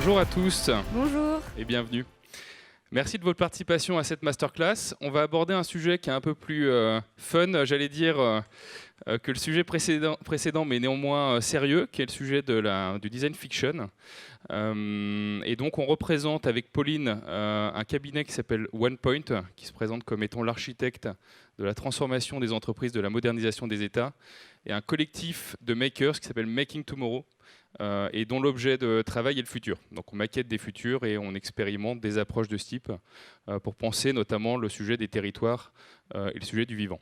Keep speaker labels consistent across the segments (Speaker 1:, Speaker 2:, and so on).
Speaker 1: Bonjour à tous.
Speaker 2: Bonjour.
Speaker 1: Et bienvenue. Merci de votre participation à cette masterclass. On va aborder un sujet qui est un peu plus fun, j'allais dire, que le sujet précédent mais néanmoins sérieux, qui est le sujet du design fiction. Et donc on représente avec Pauline un cabinet qui s'appelle OnePoint, qui se présente comme étant l'architecte de la transformation des entreprises, de la modernisation des États, et un collectif de makers qui s'appelle Making Tomorrow, et dont l'objet de travail est le futur. Donc on maquette des futurs et on expérimente des approches de ce type pour penser notamment le sujet des territoires et le sujet du vivant.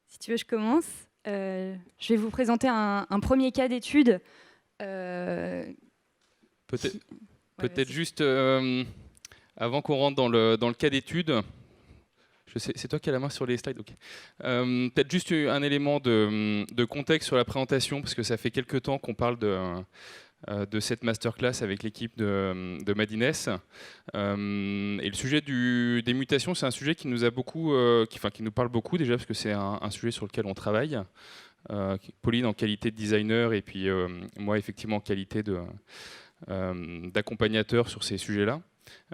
Speaker 2: Si tu veux, je commence. Je vais vous présenter un premier cas d'étude.
Speaker 1: Peut-être juste, avant qu'on rentre dans le cas d'étude, c'est toi qui as la main sur les slides, ok. Peut-être juste un élément de contexte sur la présentation, parce que ça fait quelques temps qu'on parle de cette masterclass avec l'équipe de Madines. Et le sujet des mutations, c'est un sujet qui nous a beaucoup, qui nous parle beaucoup déjà, parce que c'est un sujet sur lequel on travaille. Pauline en qualité de designer et puis moi effectivement en qualité d'accompagnateur sur ces sujets-là.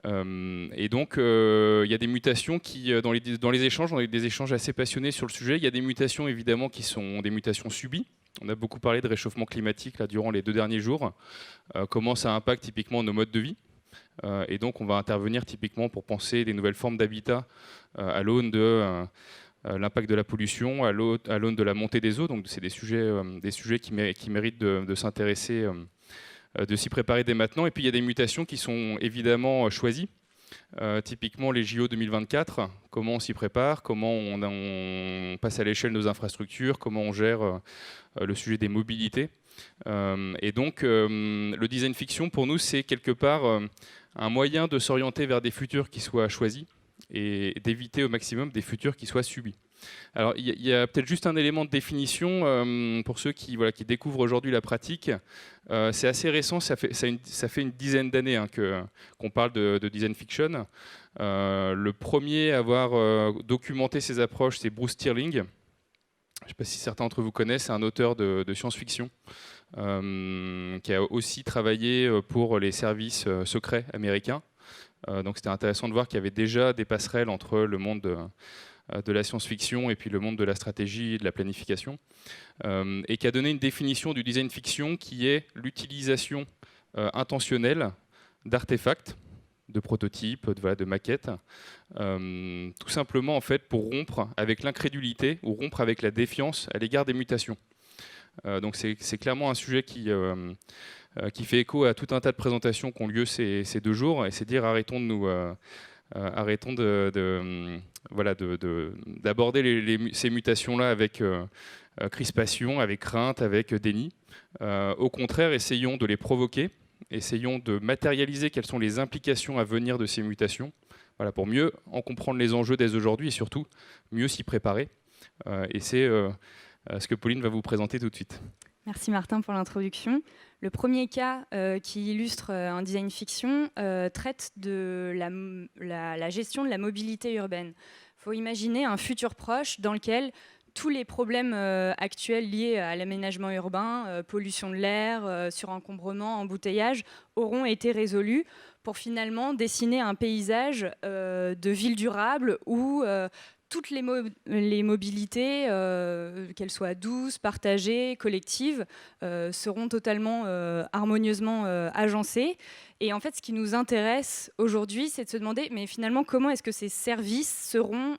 Speaker 1: Et donc il y a des mutations qui, dans les échanges, on a eu des échanges assez passionnés sur le sujet. Il y a des mutations évidemment qui sont des mutations subies. On a beaucoup parlé de réchauffement climatique là, durant les 2 derniers jours. Comment ça impacte typiquement nos modes de vie. Et donc on va intervenir typiquement pour penser des nouvelles formes d'habitat à l'aune de l'impact de la pollution, à l'aune de la montée des eaux. Donc c'est des sujets qui méritent de s'intéresser, de s'y préparer dès maintenant. Et puis il y a des mutations qui sont évidemment choisies. Typiquement les JO 2024, comment on s'y prépare, comment on passe à l'échelle de nos infrastructures, comment on gère le sujet des mobilités. Et donc le design fiction pour nous c'est quelque part un moyen de s'orienter vers des futurs qui soient choisis et d'éviter au maximum des futurs qui soient subis. Alors il y a peut-être juste un élément de définition pour ceux qui découvrent aujourd'hui la pratique. C'est assez récent, ça fait une dizaine d'années qu'on parle de design fiction. Le premier à avoir documenté ces approches, c'est Bruce Sterling. Je ne sais pas si certains d'entre vous connaissent, c'est un auteur de science-fiction qui a aussi travaillé pour les services secrets américains. Donc c'était intéressant de voir qu'il y avait déjà des passerelles entre le monde de la science-fiction et puis le monde de la stratégie et de la planification, et qui a donné une définition du design fiction qui est l'utilisation intentionnelle d'artefacts, de prototypes, de maquettes, tout simplement en fait pour rompre avec l'incrédulité ou rompre avec la défiance à l'égard des mutations. Donc c'est clairement un sujet qui fait écho à tout un tas de présentations qui ont lieu ces 2 jours, et c'est dire arrêtons d'aborder ces mutations-là avec crispation, avec crainte, avec déni. Au contraire, essayons de les provoquer, essayons de matérialiser quelles sont les implications à venir de ces mutations, pour mieux en comprendre les enjeux dès aujourd'hui et surtout mieux s'y préparer. Et c'est ce que Pauline va vous présenter tout de suite.
Speaker 2: Merci Martin pour l'introduction. Le premier cas qui illustre un design fiction traite de la gestion de la mobilité urbaine. Il faut imaginer un futur proche dans lequel tous les problèmes actuels liés à l'aménagement urbain, pollution de l'air, surencombrement, embouteillage, auront été résolus pour finalement dessiner un paysage de ville durable où toutes les mobilités, qu'elles soient douces, partagées, collectives, seront totalement harmonieusement agencées. Et en fait, ce qui nous intéresse aujourd'hui, c'est de se demander, mais finalement, comment est-ce que ces services seront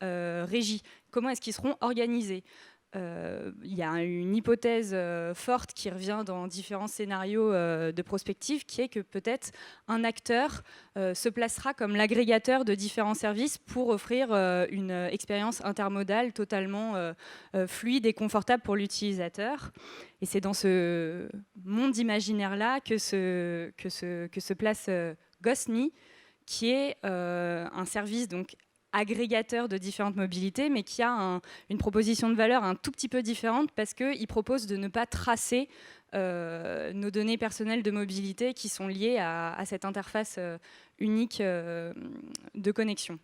Speaker 2: régis ? Comment est-ce qu'ils seront organisés ? Il y a une hypothèse forte qui revient dans différents scénarios de prospective, qui est que peut-être un acteur se placera comme l'agrégateur de différents services pour offrir une expérience intermodale totalement fluide et confortable pour l'utilisateur. Et c'est dans ce monde imaginaire-là que se place GhostMe, qui est un service donc agrégateur de différentes mobilités, mais qui a une proposition de valeur un tout petit peu différente parce qu'il propose de ne pas tracer nos données personnelles de mobilité qui sont liées à cette interface unique de connexion.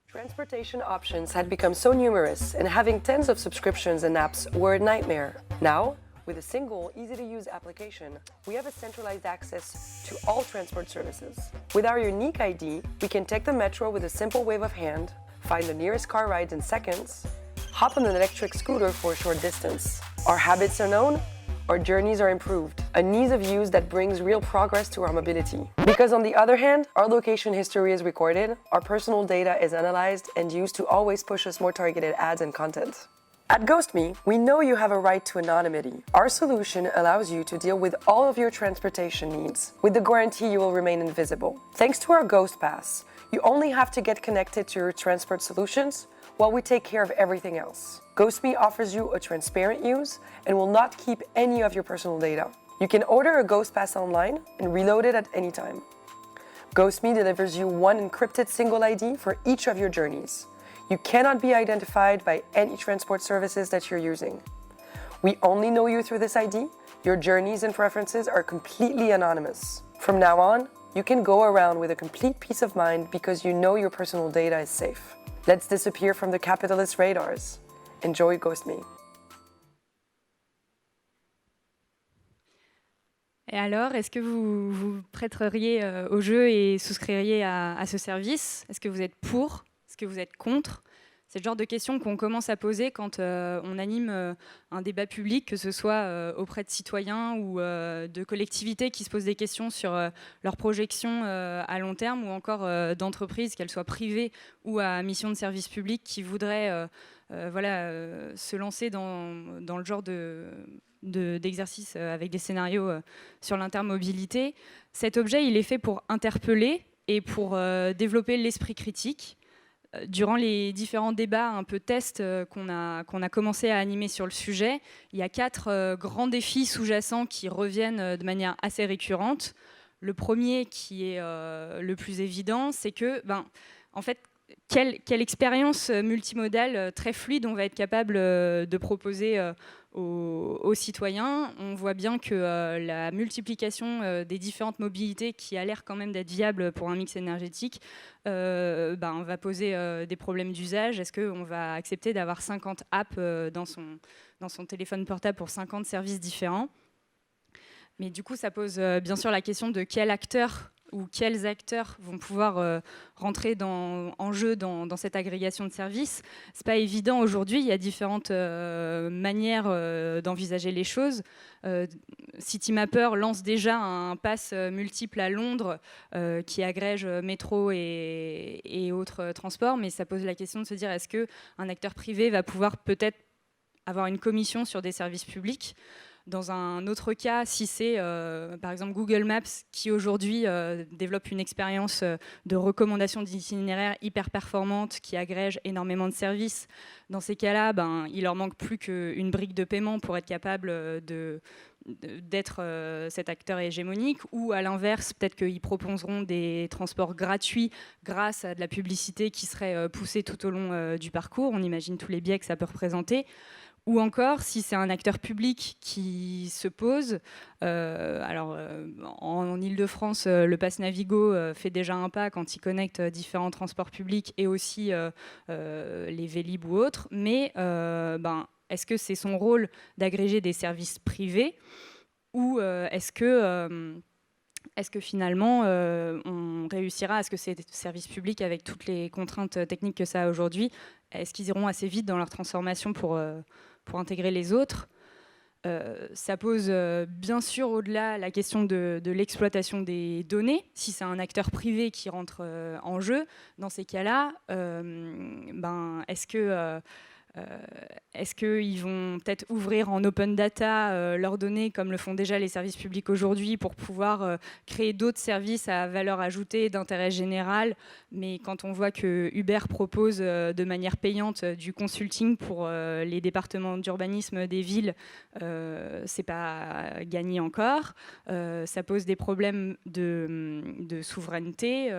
Speaker 3: Transportation options had become so numerous, and having tens of subscriptions and apps were a nightmare. Now, With a single, easy-to-use application, we have a centralized access to all transport services. With our unique ID, we can take the metro with a simple wave of hand, find the nearest car rides in seconds, hop on an electric scooter for a short distance. Our habits are known, our journeys are improved, an ease of use that brings real progress to our mobility. Because on the other hand, our location history is recorded, our personal data is analyzed and used to always push us more targeted ads and content. At GhostMe, we know you have a right to anonymity. Our solution allows you to deal with all of your transportation needs, with the guarantee you will remain invisible. Thanks to our Ghost Pass, you only have to get connected to your transport solutions while we take care of everything else. GhostMe offers you a transparent use and will not keep any of your personal data. You can order a Ghost Pass online and reload it at any time. GhostMe delivers you one encrypted single ID for each of your journeys. You cannot be identified by any transport services that you're using. We only know you through this ID. Your journeys and preferences are completely anonymous. From now on, you can go around with a complete peace of mind because you know your personal data is safe. Let's disappear from the capitalist radars. Enjoy GhostMe.
Speaker 2: Et alors, est-ce que vous vous prêteriez au jeu et souscririez à ce service? Est-ce que vous êtes pour? Est-ce que vous êtes contre? C'est le genre de questions qu'on commence à poser quand on anime un débat public, que ce soit auprès de citoyens ou de collectivités qui se posent des questions sur leurs projections à long terme, ou encore d'entreprises, qu'elles soient privées ou à mission de service public, qui voudraient se lancer dans le genre d'exercice avec des scénarios sur l'intermobilité. Cet objet, il est fait pour interpeller et pour développer l'esprit critique. Durant les différents débats un peu tests qu'on a commencé à animer sur le sujet, il y a 4 grands défis sous-jacents qui reviennent de manière assez récurrente. Le premier, qui est le plus évident, c'est que, en fait, quelle expérience multimodale très fluide on va être capable de proposer aux citoyens. On voit bien que la multiplication des différentes mobilités, qui a l'air quand même d'être viable pour un mix énergétique, va poser des problèmes d'usage. Est-ce qu'on va accepter d'avoir 50 apps dans son téléphone portable pour 50 services différents? Mais du coup, ça pose bien sûr la question de quel acteur ou quels acteurs vont pouvoir rentrer en jeu dans cette agrégation de services. C'est pas évident aujourd'hui, il y a différentes manières d'envisager les choses. Citymapper lance déjà un pass multiple à Londres qui agrège métro et autres transports, mais ça pose la question de se dire, est-ce qu'un acteur privé va pouvoir peut-être avoir une commission sur des services publics? Dans un autre cas, si c'est par exemple Google Maps qui aujourd'hui développe une expérience de recommandation d'itinéraires hyper performante qui agrège énormément de services, dans ces cas-là, il leur manque plus qu'une brique de paiement pour être capable d'être cet acteur hégémonique. Ou à l'inverse, peut-être qu'ils proposeront des transports gratuits grâce à de la publicité qui serait poussée tout au long du parcours. On imagine tous les biais que ça peut représenter. Ou encore, si c'est un acteur public qui se pose, en Ile-de-France, le Pass Navigo fait déjà un pas quand il connecte différents transports publics et aussi les Vélib ou autres, mais est-ce que c'est son rôle d'agréger des services privés, ou est-ce que finalement on réussira à ce que ces services publics, avec toutes les contraintes techniques que ça a aujourd'hui, est-ce qu'ils iront assez vite dans leur transformation pour intégrer les autres? Ça pose bien sûr au-delà la question de l'exploitation des données. Si c'est un acteur privé qui rentre en jeu, dans ces cas-là, est-ce qu'ils vont peut-être ouvrir en open data leurs données, comme le font déjà les services publics aujourd'hui, pour pouvoir créer d'autres services à valeur ajoutée d'intérêt général? Mais quand on voit que Uber propose de manière payante du consulting pour les départements d'urbanisme des villes, c'est pas gagné encore. Ça pose des problèmes de souveraineté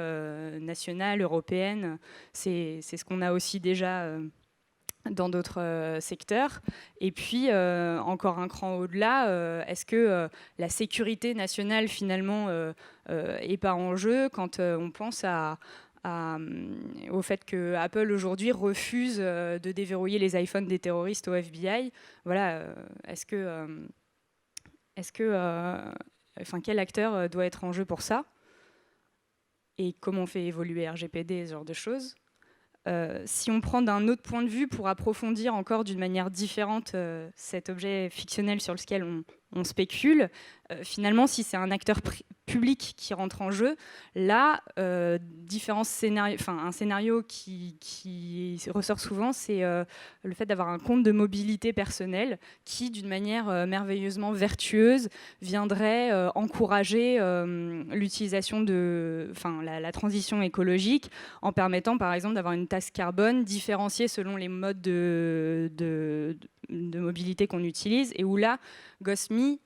Speaker 2: nationale, européenne. C'est ce qu'on a aussi déjà dans d'autres secteurs. Et puis, encore un cran au-delà, est-ce que la sécurité nationale, finalement, n'est pas en jeu quand on pense au fait que Apple, aujourd'hui, refuse de déverrouiller les iPhones des terroristes au FBI? Voilà, est-ce que quel acteur doit être en jeu pour ça? Et comment on fait évoluer RGPD, ce genre de choses. Si on prend d'un autre point de vue pour approfondir encore d'une manière différente cet objet fictionnel sur lequel on spécule, finalement, si c'est un acteur public qui rentre en jeu, là, différents scénarios, un scénario qui ressort souvent, c'est le fait d'avoir un compte de mobilité personnelle qui, d'une manière merveilleusement vertueuse, viendrait encourager l'utilisation la transition écologique en permettant, par exemple, d'avoir une taxe carbone différenciée selon les modes de mobilité qu'on utilise, et où là, Gosme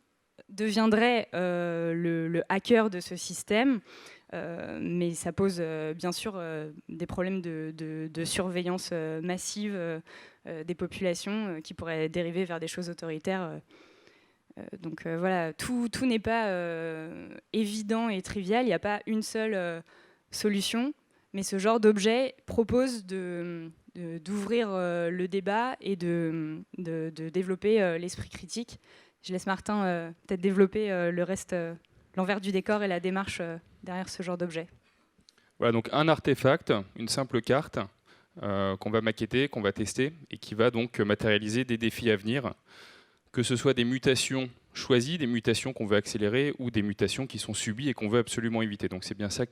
Speaker 2: deviendrait le hacker de ce système, mais ça pose bien sûr des problèmes de surveillance massive des populations qui pourraient dériver vers des choses autoritaires. Donc voilà, tout n'est pas évident et trivial, il n'y a pas une seule solution, mais ce genre d'objet propose d'ouvrir le débat et de développer l'esprit critique. Je laisse Martin peut-être développer le reste, l'envers du décor et la démarche derrière ce genre d'objet.
Speaker 1: Voilà, donc un artefact, une simple carte qu'on va maqueter, qu'on va tester et qui va donc matérialiser des défis à venir, que ce soit des mutations choisies, des mutations qu'on veut accélérer ou des mutations qui sont subies et qu'on veut absolument éviter. Donc c'est bien ça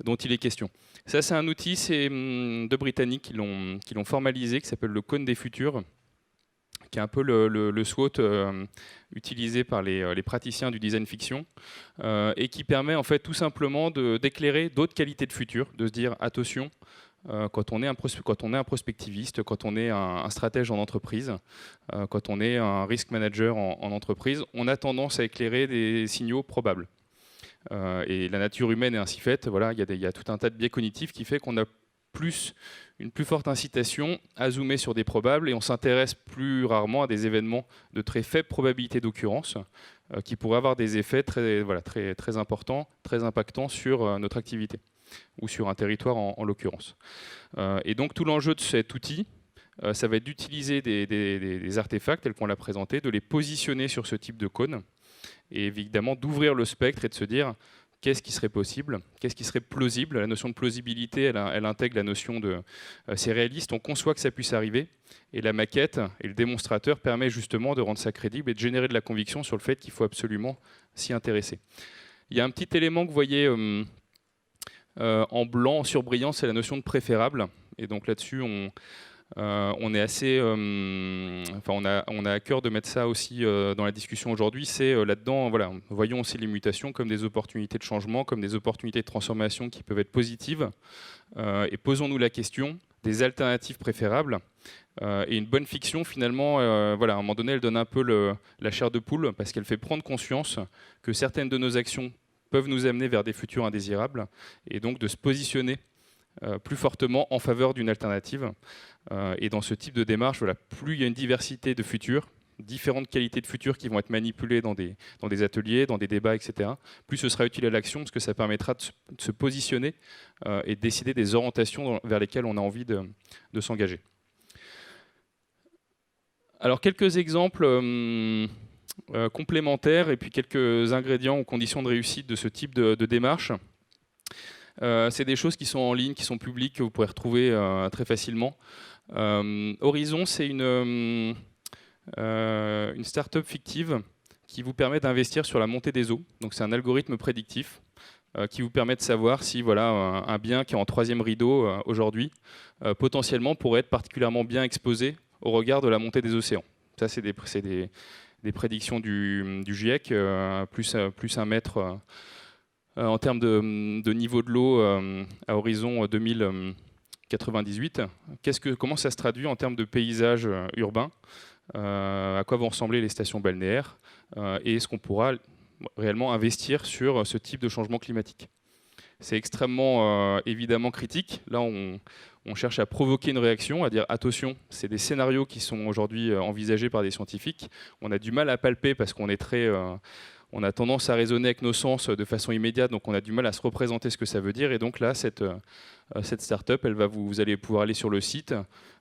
Speaker 1: dont il est question. Ça, c'est un outil, c'est deux Britanniques qui l'ont formalisé, qui s'appelle le cône des futurs, qui est un peu le SWOT utilisé par les praticiens du design fiction, et qui permet en fait tout simplement d'éclairer d'autres qualités de futur, de se dire attention, quand on est un prospectiviste, quand on est un stratège en entreprise, quand on est un risk manager en entreprise, on a tendance à éclairer des signaux probables. Et la nature humaine est ainsi faite. Voilà, il y a tout un tas de biais cognitifs qui fait qu'on a une plus forte incitation à zoomer sur des probables et on s'intéresse plus rarement à des événements de très faible probabilité d'occurrence qui pourraient avoir des effets très importants, très impactants sur notre activité ou sur un territoire en l'occurrence. Et donc tout l'enjeu de cet outil, ça va être d'utiliser des artefacts tels qu'on l'a présenté, de les positionner sur ce type de cône et évidemment d'ouvrir le spectre et de se dire qu'est-ce qui serait possible, qu'est-ce qui serait plausible. La notion de plausibilité, elle intègre la notion de c'est réaliste, on conçoit que ça puisse arriver, et la maquette et le démonstrateur permet justement de rendre ça crédible et de générer de la conviction sur le fait qu'il faut absolument s'y intéresser. Il y a un petit élément que vous voyez en blanc, en surbrillant, c'est la notion de préférable, et donc là-dessus on est assez, on a à cœur de mettre ça aussi dans la discussion aujourd'hui. C'est là-dedans, voilà, voyons aussi les mutations comme des opportunités de changement, comme des opportunités de transformation qui peuvent être positives. Et posons-nous la question des alternatives préférables. Et une bonne fiction, finalement, voilà, à un moment donné, elle donne un peu la chair de poule parce qu'elle fait prendre conscience que certaines de nos actions peuvent nous amener vers des futurs indésirables et donc de se positionner plus fortement en faveur d'une alternative. Et dans ce type de démarche, voilà, plus il y a une diversité de futurs, différentes qualités de futurs qui vont être manipulées dans des ateliers, dans des débats, etc., plus ce sera utile à l'action parce que ça permettra de se positionner et de décider des orientations vers lesquelles on a envie de s'engager. Alors quelques exemples complémentaires et puis quelques ingrédients ou conditions de réussite de ce type de démarche. C'est des choses qui sont en ligne, qui sont publiques, que vous pourrez retrouver très facilement. Horizon, c'est une start-up fictive qui vous permet d'investir sur la montée des eaux. Donc c'est un algorithme prédictif qui vous permet de savoir si voilà, un bien qui est en 3e rideau aujourd'hui potentiellement pourrait être particulièrement bien exposé au regard de la montée des océans. Ça, c'est des prédictions du GIEC, plus 1 mètre en termes de niveau de l'eau à horizon 2098. Comment ça se traduit en termes de paysage urbain, à quoi vont ressembler les stations balnéaires, et est-ce qu'on pourra réellement investir sur ce type de changement climatique? C'est extrêmement évidemment critique. Là, on cherche à provoquer une réaction, à dire attention, c'est des scénarios qui sont aujourd'hui envisagés par des scientifiques. On a du mal à palper parce qu'on est on a tendance à raisonner avec nos sens de façon immédiate, donc on a du mal à se représenter ce que ça veut dire. Et donc là, cette start-up, vous allez pouvoir aller sur le site,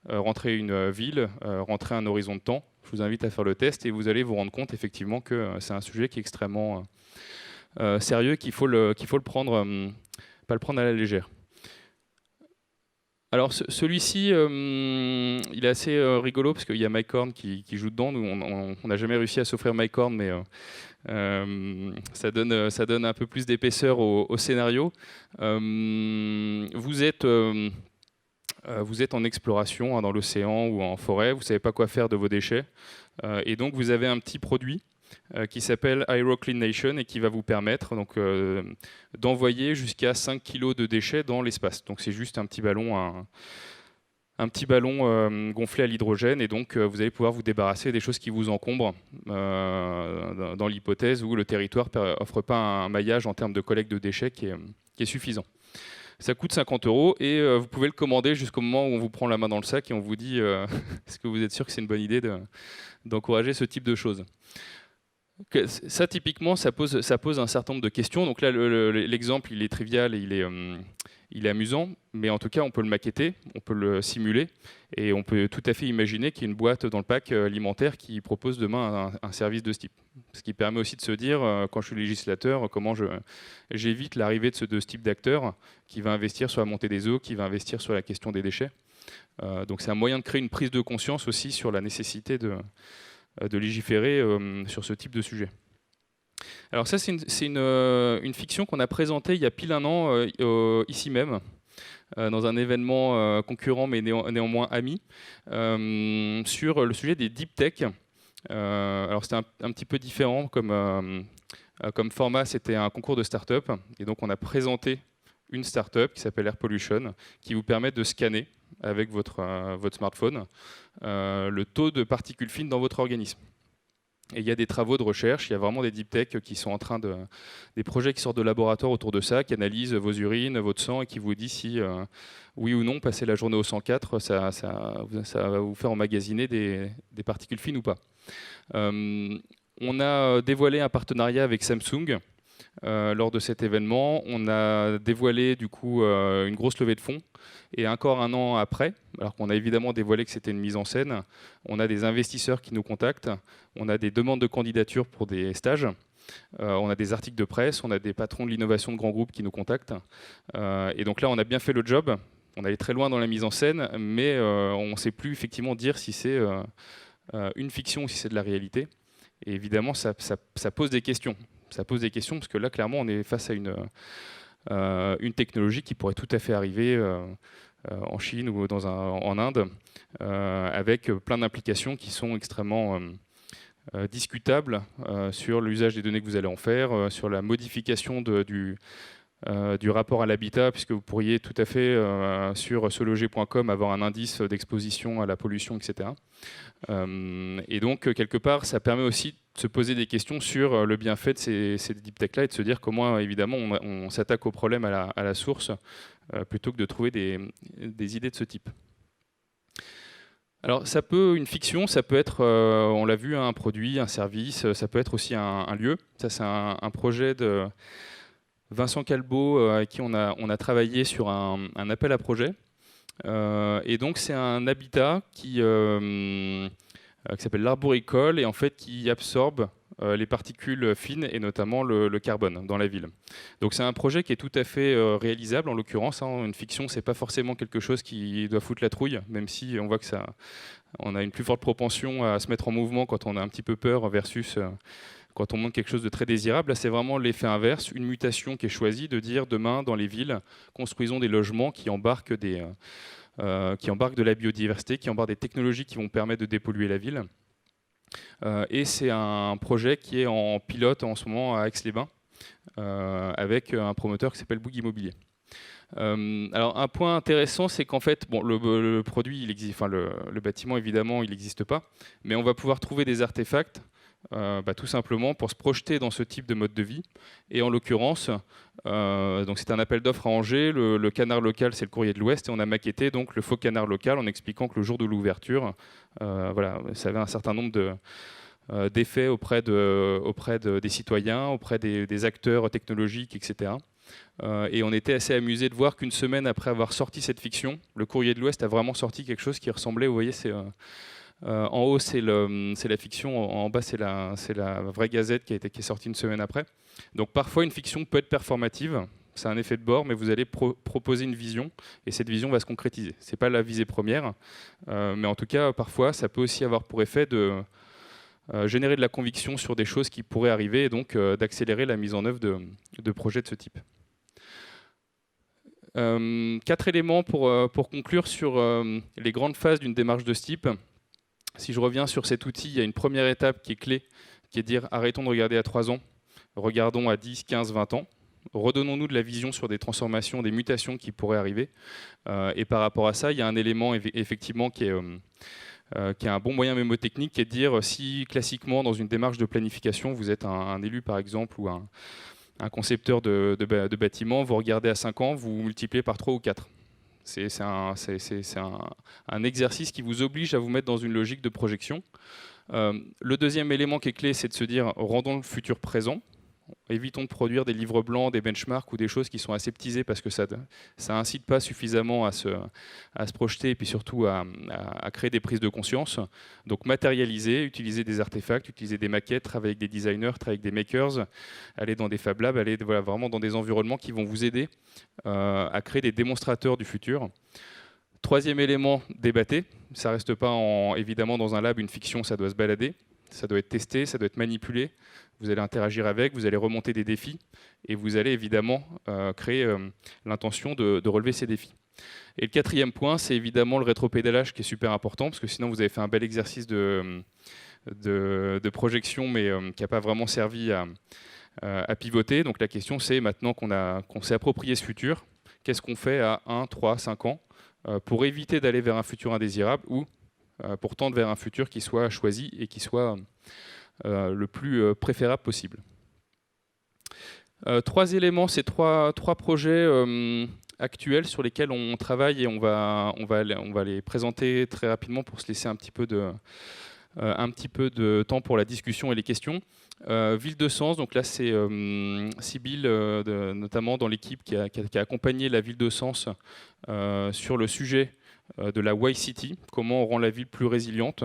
Speaker 1: rentrer une ville, rentrer un horizon de temps, Je vous invite à faire le test et vous allez vous rendre compte effectivement que c'est un sujet qui est extrêmement sérieux, qu'il faut le prendre, pas le prendre à la légère. Alors celui-ci, il est assez rigolo parce qu'il y a Mike Horn qui joue dedans. Nous, on n'a jamais réussi à s'offrir Mike Horn, mais ça donne un peu plus d'épaisseur au scénario. Vous êtes en exploration dans l'océan ou en forêt, vous ne savez pas quoi faire de vos déchets, et donc vous avez un petit produit qui s'appelle AeroCleanNation et qui va vous permettre d'envoyer jusqu'à 5 kg de déchets dans l'espace. Donc c'est juste un petit ballon, gonflé à l'hydrogène, et donc vous allez pouvoir vous débarrasser des choses qui vous encombrent dans l'hypothèse où le territoire n'offre pas un maillage en termes de collecte de déchets qui est suffisant. Ça coûte 50 € et vous pouvez le commander jusqu'au moment où on vous prend la main dans le sac et on vous dit est-ce que vous êtes sûr que c'est une bonne idée d'encourager ce type de choses. Ça, typiquement, ça pose un certain nombre de questions. Donc là, l'exemple, il est trivial et il est amusant, mais en tout cas, on peut le maqueter, on peut le simuler, et on peut tout à fait imaginer qu'il y ait une boîte dans le pack alimentaire qui propose demain un service de ce type. Ce qui permet aussi de se dire, quand je suis législateur, comment j'évite l'arrivée de ce type d'acteur qui va investir sur la montée des eaux, qui va investir sur la question des déchets. Donc c'est un moyen de créer une prise de conscience aussi sur la nécessité de légiférer sur ce type de sujet. Alors ça, c'est une fiction qu'on a présentée il y a pile un an, ici même, dans un événement concurrent mais néanmoins ami, sur le sujet des deep tech. Alors c'était un petit peu différent comme format, c'était un concours de start-up, et donc on a présenté une start-up qui s'appelle Air Pollution, qui vous permet de scanner avec votre smartphone le taux de particules fines dans votre organisme. Et il y a des travaux de recherche, il y a vraiment des deep tech qui sont en train des projets qui sortent de laboratoire autour de ça, qui analysent vos urines, votre sang et qui vous disent si oui ou non, passer la journée au 104, ça va vous faire emmagasiner des particules fines ou pas. On a dévoilé un partenariat avec Samsung lors de cet événement. On a dévoilé du coup une grosse levée de fonds, et encore un an après, alors qu'on a évidemment dévoilé que c'était une mise en scène, on a des investisseurs qui nous contactent, on a des demandes de candidature pour des stages, on a des articles de presse, on a des patrons de l'innovation de grands groupes qui nous contactent, et donc là on a bien fait le job. On allait très loin dans la mise en scène, mais on ne sait plus effectivement dire si c'est une fiction ou si c'est de la réalité. Et évidemment, ça pose des questions. Ça pose des questions parce que là, clairement, on est face à une technologie qui pourrait tout à fait arriver en Chine ou en Inde, avec plein d'implications qui sont extrêmement discutables sur l'usage des données que vous allez en faire, sur la modification du rapport à l'habitat, puisque vous pourriez tout à fait, sur seloger.com, avoir un indice d'exposition à la pollution, etc. Et donc, quelque part, ça permet aussi de se poser des questions sur le bienfait de ces deep tech-là et de se dire comment, évidemment, on s'attaque au problème à la source, plutôt que de trouver des idées de ce type. Alors, une fiction, ça peut être, on l'a vu, un produit, un service, ça peut être aussi un lieu. Ça, c'est un projet de Vincent Calbeau, avec qui on a travaillé sur un appel à projet. Et donc c'est un habitat qui s'appelle l'arboricole, et en fait qui absorbe les particules fines et notamment le carbone dans la ville. Donc c'est un projet qui est tout à fait réalisable en l'occurrence. Une fiction, c'est pas forcément quelque chose qui doit foutre la trouille, même si on voit que on a une plus forte propension à se mettre en mouvement quand on a un petit peu peur versus quand on montre quelque chose de très désirable. Là, c'est vraiment l'effet inverse, une mutation qui est choisie de dire demain, dans les villes, construisons des logements qui embarquent de la biodiversité, qui embarquent des technologies qui vont permettre de dépolluer la ville. Et c'est un projet qui est en pilote en ce moment à Aix-les-Bains, avec un promoteur qui s'appelle Bouygues Immobilier. Alors un point intéressant, c'est qu'en fait, bon, le produit, il existe, enfin le bâtiment évidemment, il n'existe pas, mais on va pouvoir trouver des artefacts. Tout simplement pour se projeter dans ce type de mode de vie. Et en l'occurrence, donc c'est un appel d'offres à Angers, le canard local c'est le Courrier de l'Ouest, et on a maquetté donc le faux canard local en expliquant que le jour de l'ouverture, ça avait un certain nombre d'effets auprès des citoyens, auprès des acteurs technologiques, etc. Et on était assez amusé de voir qu'une semaine après avoir sorti cette fiction, le Courrier de l'Ouest a vraiment sorti quelque chose qui ressemblait, vous voyez, c'est En haut, c'est la fiction. En bas, c'est la vraie gazette qui est sortie une semaine après. Donc parfois, une fiction peut être performative. C'est un effet de bord, mais vous allez proposer une vision, et cette vision va se concrétiser. Ce n'est pas la visée première, mais en tout cas, parfois, ça peut aussi avoir pour effet de générer de la conviction sur des choses qui pourraient arriver, et donc d'accélérer la mise en œuvre de projets de ce type. 4 éléments pour conclure sur les grandes phases d'une démarche de ce type. Si je reviens sur cet outil, il y a une première étape qui est clé, qui est de dire arrêtons de regarder à 3 ans, regardons à 10, 15, 20 ans. Redonnons-nous de la vision sur des transformations, des mutations qui pourraient arriver. Et par rapport à ça, il y a un élément effectivement qui est un bon moyen mémotechnique, qui est de dire si classiquement dans une démarche de planification, vous êtes un élu par exemple ou un concepteur de bâtiment, vous regardez à 5 ans, vous multipliez par 3 ou 4. C'est un exercice qui vous oblige à vous mettre dans une logique de projection. Le deuxième élément qui est clé, c'est de se dire rendons le futur présent. Évitons de produire des livres blancs, des benchmarks ou des choses qui sont aseptisées parce que ça incite pas suffisamment à se projeter et puis surtout à créer des prises de conscience. Donc matérialiser, utiliser des artefacts, utiliser des maquettes, travailler avec des designers, travailler avec des makers, aller dans des Fab Labs, aller vraiment dans des environnements qui vont vous aider à créer des démonstrateurs du futur. Troisième élément, débattez. Ça reste pas évidemment dans un lab, une fiction, ça doit se balader. Ça doit être testé, ça doit être manipulé. Vous allez interagir avec, vous allez remonter des défis et vous allez évidemment créer l'intention de relever ces défis. Et le quatrième point, c'est évidemment le rétropédalage qui est super important parce que sinon vous avez fait un bel exercice de projection mais qui n'a pas vraiment servi à pivoter. Donc la question c'est maintenant qu'on s'est approprié ce futur, qu'est-ce qu'on fait à 1, 3, 5 ans pour éviter d'aller vers un futur indésirable ou pour tendre vers un futur qui soit choisi et qui soit le plus préférable possible. 3 éléments, c'est trois projets actuels sur lesquels on travaille et on va les présenter très rapidement pour se laisser un petit peu de temps pour la discussion et les questions. Ville de Sens, donc là c'est Sybille notamment dans l'équipe qui a accompagné la ville de Sens sur le sujet de la Y-City, comment on rend la ville plus résiliente,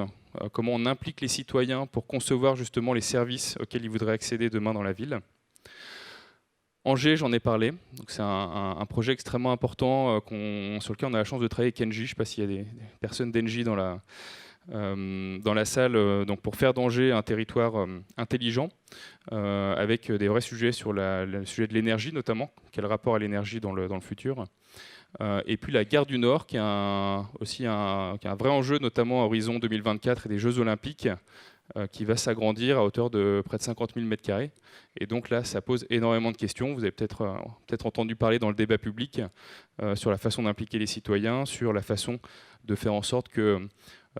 Speaker 1: comment on implique les citoyens pour concevoir justement les services auxquels ils voudraient accéder demain dans la ville. Angers, j'en ai parlé, c'est un projet extrêmement important sur lequel on a la chance de travailler avec Engie. Je ne sais pas s'il y a des personnes d'Engie dans la salle, donc pour faire d'Angers un territoire intelligent, avec des vrais sujets sur le sujet de l'énergie notamment, quel rapport à l'énergie dans le futur. Et puis la gare du Nord, qui a aussi un vrai enjeu, notamment à horizon 2024 et des Jeux Olympiques, qui va s'agrandir à hauteur de près de 50 000 m². Et donc là, ça pose énormément de questions. Vous avez peut-être entendu parler dans le débat public sur la façon d'impliquer les citoyens, sur la façon de faire en sorte que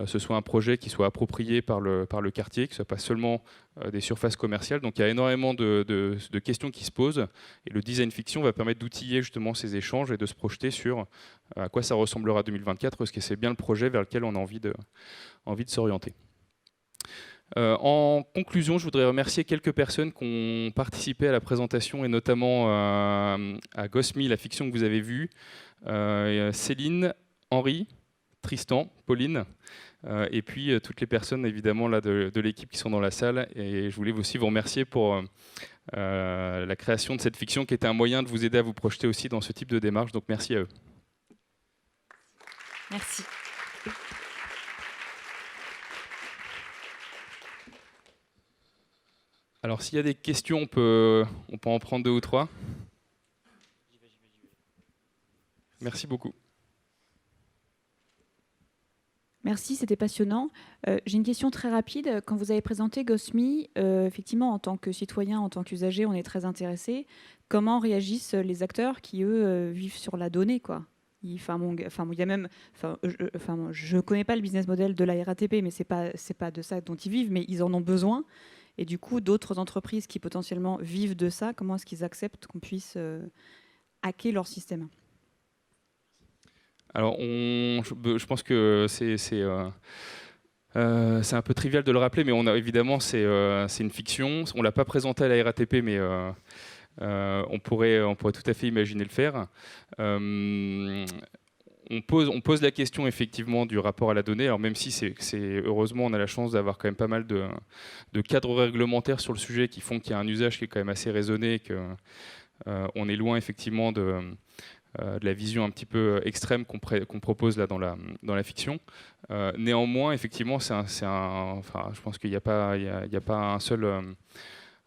Speaker 1: ce soit un projet qui soit approprié par le quartier, que ce ne soit pas seulement des surfaces commerciales. Donc il y a énormément de questions qui se posent et le design fiction va permettre d'outiller justement ces échanges et de se projeter sur à quoi ça ressemblera 2024, parce que c'est bien le projet vers lequel on a envie de s'orienter. En conclusion, je voudrais remercier quelques personnes qui ont participé à la présentation et notamment à Gosmi, la fiction que vous avez vue, Céline, Henri, Tristan, Pauline, et puis toutes les personnes évidemment là, de l'équipe qui sont dans la salle. Et je voulais aussi vous remercier pour la création de cette fiction qui était un moyen de vous aider à vous projeter aussi dans ce type de démarche. Donc merci à eux.
Speaker 2: Merci.
Speaker 1: Alors s'il y a des questions, on peut en prendre 2 ou 3. Merci beaucoup.
Speaker 4: Merci, c'était passionnant. J'ai une question très rapide. Quand vous avez présenté Gosmi, effectivement, en tant que citoyen, en tant qu'usager, on est très intéressé. Comment réagissent les acteurs qui, eux, vivent sur la donnée, quoi ? Il y a même, je ne connais pas le business model de la RATP, mais c'est pas de ça dont ils vivent, mais ils en ont besoin. Et du coup, d'autres entreprises qui potentiellement vivent de ça, comment est-ce qu'ils acceptent qu'on puisse hacker leur système ?
Speaker 1: Alors, je pense que c'est un peu trivial de le rappeler, mais évidemment, c'est une fiction. On ne l'a pas présenté à la RATP, mais on pourrait tout à fait imaginer le faire. on pose la question effectivement du rapport à la donnée. Alors même si heureusement on a la chance d'avoir quand même pas mal de cadres réglementaires sur le sujet qui font qu'il y a un usage qui est quand même assez raisonné, que on est loin effectivement de la vision un petit peu extrême qu'on propose là dans la fiction. Néanmoins, effectivement, je pense qu'il n'y a pas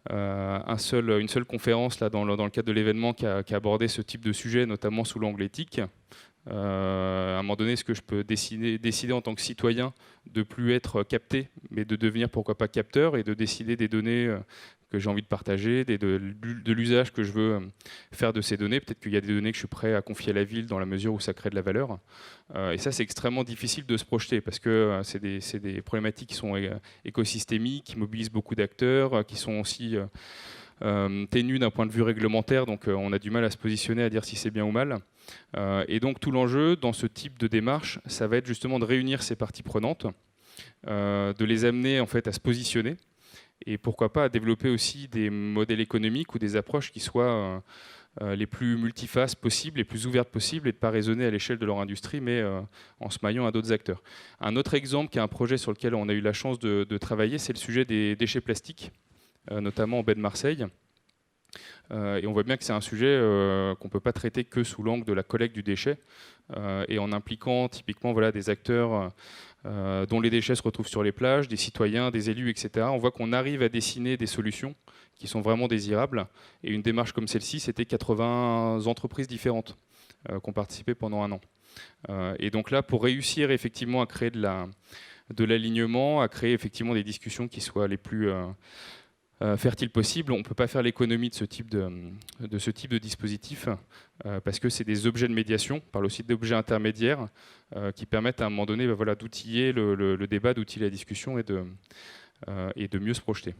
Speaker 1: une seule conférence là, dans le cadre de l'événement qui a abordé ce type de sujet, notamment sous l'angle éthique. À un moment donné, est-ce que je peux décider en tant que citoyen de plus être capté, mais de devenir pourquoi pas capteur et de décider des données que j'ai envie de partager, de l'usage que je veux faire de ces données. Peut-être qu'il y a des données que je suis prêt à confier à la ville dans la mesure où ça crée de la valeur. Et ça, c'est extrêmement difficile de se projeter parce que c'est des problématiques qui sont écosystémiques, qui mobilisent beaucoup d'acteurs, qui sont aussi ténues d'un point de vue réglementaire. Donc on a du mal à se positionner, à dire si c'est bien ou mal. Et donc tout l'enjeu dans ce type de démarche, ça va être justement de réunir ces parties prenantes, de les amener en fait à se positionner. Et pourquoi pas à développer aussi des modèles économiques ou des approches qui soient les plus multifaces possibles, les plus ouvertes possibles, et de ne pas raisonner à l'échelle de leur industrie, mais en se maillant à d'autres acteurs. Un autre exemple, qui est un projet sur lequel on a eu la chance de travailler, c'est le sujet des déchets plastiques, notamment en baie de Marseille. Et on voit bien que c'est un sujet qu'on ne peut pas traiter que sous l'angle de la collecte du déchet, et en impliquant typiquement des acteurs dont les déchets se retrouvent sur les plages, des citoyens, des élus, etc. On voit qu'on arrive à dessiner des solutions qui sont vraiment désirables. Et une démarche comme celle-ci, c'était 80 entreprises différentes qui ont participé pendant un an. Et donc là, pour réussir effectivement à créer de l'alignement, à créer effectivement des discussions qui soient les plus fertile possible, on ne peut pas faire l'économie de ce type de dispositif parce que c'est des objets de médiation, on parle aussi d'objets intermédiaires qui permettent à un moment donné d'outiller le débat, d'outiller la discussion et de mieux se projeter.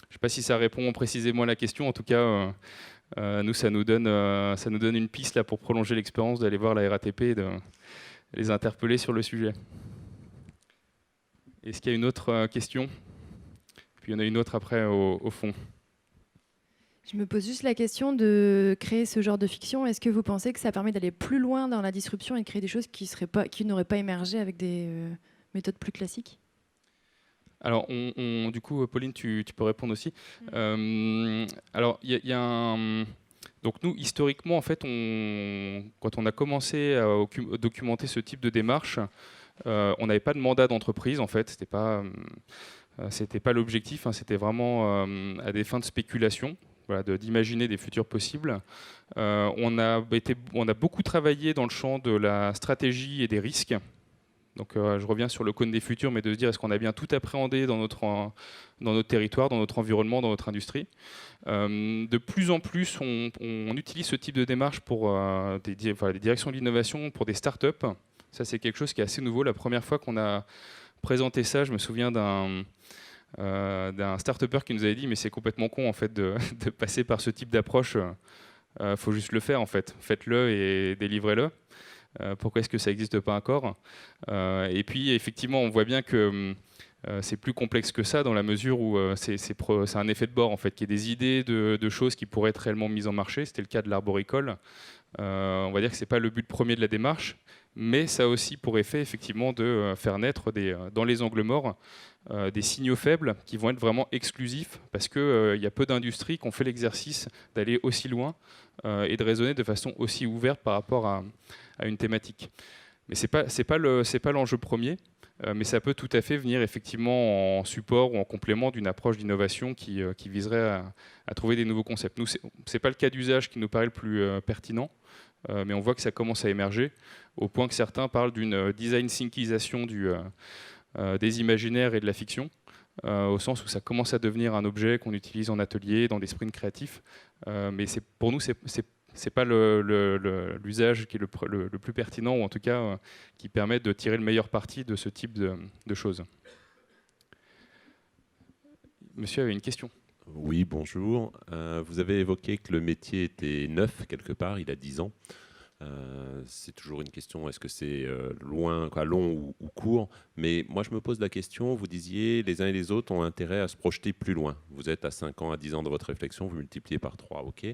Speaker 1: Je ne sais pas si ça répond précisément à la question, en tout cas nous ça nous donne une piste là, pour prolonger l'expérience d'aller voir la RATP et de les interpeller sur le sujet. Est-ce qu'il y a une autre question ? Puis il y en a une autre après au fond.
Speaker 5: Je me pose juste la question de créer ce genre de fiction. Est-ce que vous pensez que ça permet d'aller plus loin dans la disruption et de créer des choses qui n'auraient pas émergé avec des méthodes plus classiques ?
Speaker 1: Alors, du coup, Pauline, tu peux répondre aussi. Alors, il y a un... Donc nous, historiquement, en fait, quand on a commencé à documenter ce type de démarche, on n'avait pas de mandat d'entreprise, en fait. C'était pas l'objectif, hein, c'était vraiment à des fins de spéculation, d'imaginer des futurs possibles. On a beaucoup travaillé dans le champ de la stratégie et des risques. Donc je reviens sur le cône des futurs, mais de se dire est-ce qu'on a bien tout appréhendé dans notre territoire, dans notre environnement, dans notre industrie. De plus en plus, on utilise ce type de démarche pour des directions de l'innovation, pour des startups. Ça, c'est quelque chose qui est assez nouveau. La première fois qu'on a présenté ça, je me souviens d'un start-upper qui nous avait dit mais c'est complètement con en fait de passer par ce type d'approche, faut juste le faire en fait, faites-le et délivrez-le. Pourquoi est-ce que ça n'existe pas encore ? Et puis effectivement on voit bien que c'est plus complexe que ça dans la mesure où c'est un effet de bord en fait, qu'il y ait des idées de choses qui pourraient être réellement mises en marché. C'était le cas de l'arboricole. On va dire que c'est pas le but premier de la démarche, mais ça a aussi pour effet effectivement de faire naître dans les angles morts des signaux faibles qui vont être vraiment exclusifs parce qu'il y a peu d'industries qui ont fait l'exercice d'aller aussi loin et de raisonner de façon aussi ouverte par rapport à une thématique. Mais c'est pas l'enjeu premier, mais ça peut tout à fait venir effectivement en support ou en complément d'une approche d'innovation qui viserait à trouver des nouveaux concepts. Nous, c'est pas le cas d'usage qui nous paraît le plus pertinent, mais on voit que ça commence à émerger, au point que certains parlent d'une design thinkisation des imaginaires et de la fiction, au sens où ça commence à devenir un objet qu'on utilise en atelier, dans des sprints créatifs. Mais pour nous, c'est pas l'usage qui est le plus pertinent, ou en tout cas qui permet de tirer le meilleur parti de ce type de choses. Monsieur avait une question.
Speaker 6: Oui, bonjour. Vous avez évoqué que le métier était neuf quelque part, il a 10 ans. C'est toujours une question, est-ce que c'est long ou court ? Mais moi, je me pose la question, vous disiez, les uns et les autres ont intérêt à se projeter plus loin. Vous êtes à 5 ans, à 10 ans de votre réflexion, vous multipliez par 3, ok ?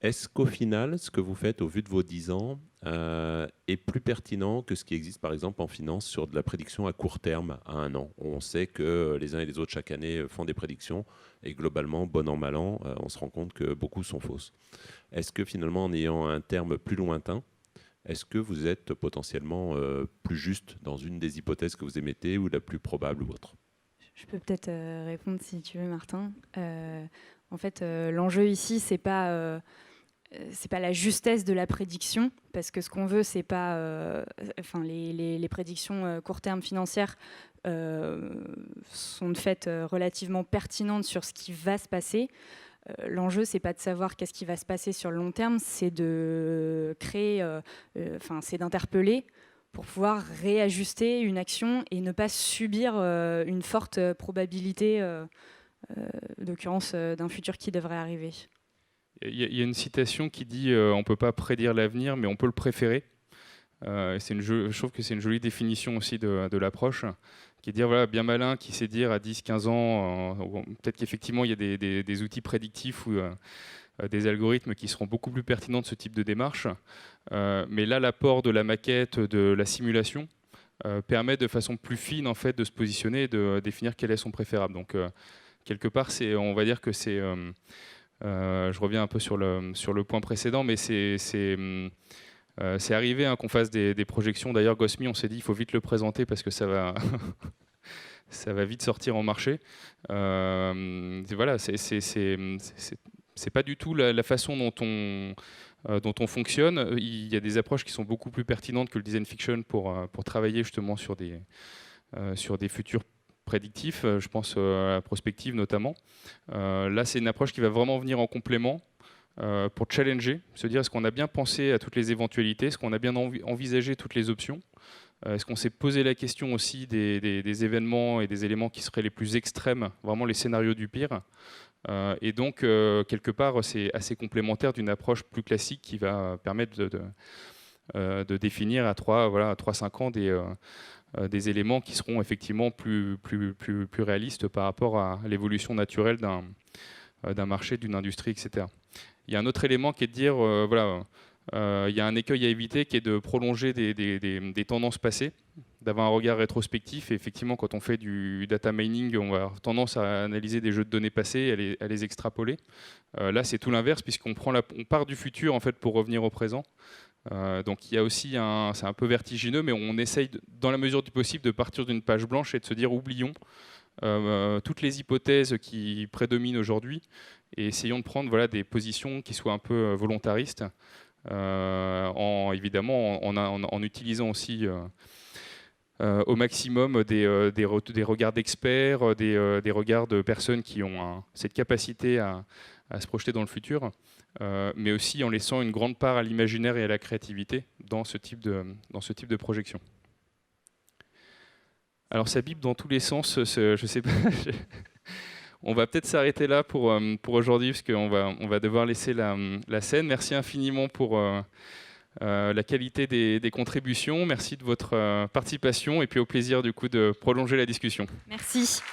Speaker 6: Est-ce qu'au final, ce que vous faites au vu de vos 10 ans est plus pertinent que ce qui existe par exemple en finance sur de la prédiction à court terme, à 1 an? On sait que les uns et les autres chaque année font des prédictions et globalement, bon an, mal an, on se rend compte que beaucoup sont fausses. Est-ce que finalement, en ayant un terme plus lointain, est-ce que vous êtes potentiellement plus juste dans une des hypothèses que vous émettez ou la plus probable ou autre?
Speaker 2: Je peux peut-être répondre si tu veux, Martin. En fait, l'enjeu ici, c'est pas la justesse de la prédiction, parce que ce qu'on veut, c'est pas, les prédictions court terme financières sont de fait relativement pertinentes sur ce qui va se passer. L'enjeu, c'est pas de savoir qu'est-ce qui va se passer sur le long terme, c'est de créer, c'est d'interpeller pour pouvoir réajuster une action et ne pas subir une forte probabilité, d'occurrence, d'un futur qui devrait arriver.
Speaker 1: Il y a une citation qui dit on ne peut pas prédire l'avenir, mais on peut le préférer. Je trouve que c'est une jolie définition aussi de l'approche, qui est de dire, voilà, bien malin qui sait dire à 10-15 ans, peut-être qu'effectivement il y a des outils prédictifs ou des algorithmes qui seront beaucoup plus pertinents de ce type de démarche. Mais là, l'apport de la maquette, de la simulation, permet de façon plus fine en fait, de se positionner et de définir quel est son préférable. Donc, quelque part, on va dire que c'est... je reviens un peu sur le point précédent, mais c'est arrivé qu'on fasse des projections. D'ailleurs, Gosmi, on s'est dit il faut vite le présenter parce que ça va, ça va vite sortir en marché. Voilà, c'est pas du tout la façon dont on fonctionne. Il y a des approches qui sont beaucoup plus pertinentes que le design fiction pour travailler justement sur des futurs prédictifs. Je pense à la prospective notamment. Là, c'est une approche qui va vraiment venir en complément. Pour challenger, se dire est-ce qu'on a bien pensé à toutes les éventualités, est-ce qu'on a bien envisagé toutes les options, est-ce qu'on s'est posé la question aussi des événements et des éléments qui seraient les plus extrêmes, vraiment les scénarios du pire. Et donc, quelque part, c'est assez complémentaire d'une approche plus classique qui va permettre de définir à 3-5 ans des éléments qui seront effectivement plus réalistes par rapport à l'évolution naturelle d'un marché, d'une industrie, etc. Il y a un autre élément qui est de dire, il y a un écueil à éviter qui est de prolonger des tendances passées, d'avoir un regard rétrospectif. Et effectivement, quand on fait du data mining, on va avoir tendance à analyser des jeux de données passées, à les extrapoler. Là, c'est tout l'inverse, puisqu'on part du futur en fait, pour revenir au présent. Donc il y a aussi c'est un peu vertigineux, mais on essaye, dans la mesure du possible, de partir d'une page blanche et de se dire, oublions toutes les hypothèses qui prédominent aujourd'hui et essayons de prendre des positions qui soient un peu volontaristes, évidemment en utilisant aussi au maximum des regards d'experts, des regards de personnes qui ont cette capacité à se projeter dans le futur, mais aussi en laissant une grande part à l'imaginaire et à la créativité dans ce type de projection. Alors ça bip dans tous les sens, je sais pas. On va peut-être s'arrêter là pour aujourd'hui, parce qu'on va devoir laisser la scène. Merci infiniment pour la qualité des contributions. Merci de votre participation et puis au plaisir du coup de prolonger la discussion.
Speaker 2: Merci.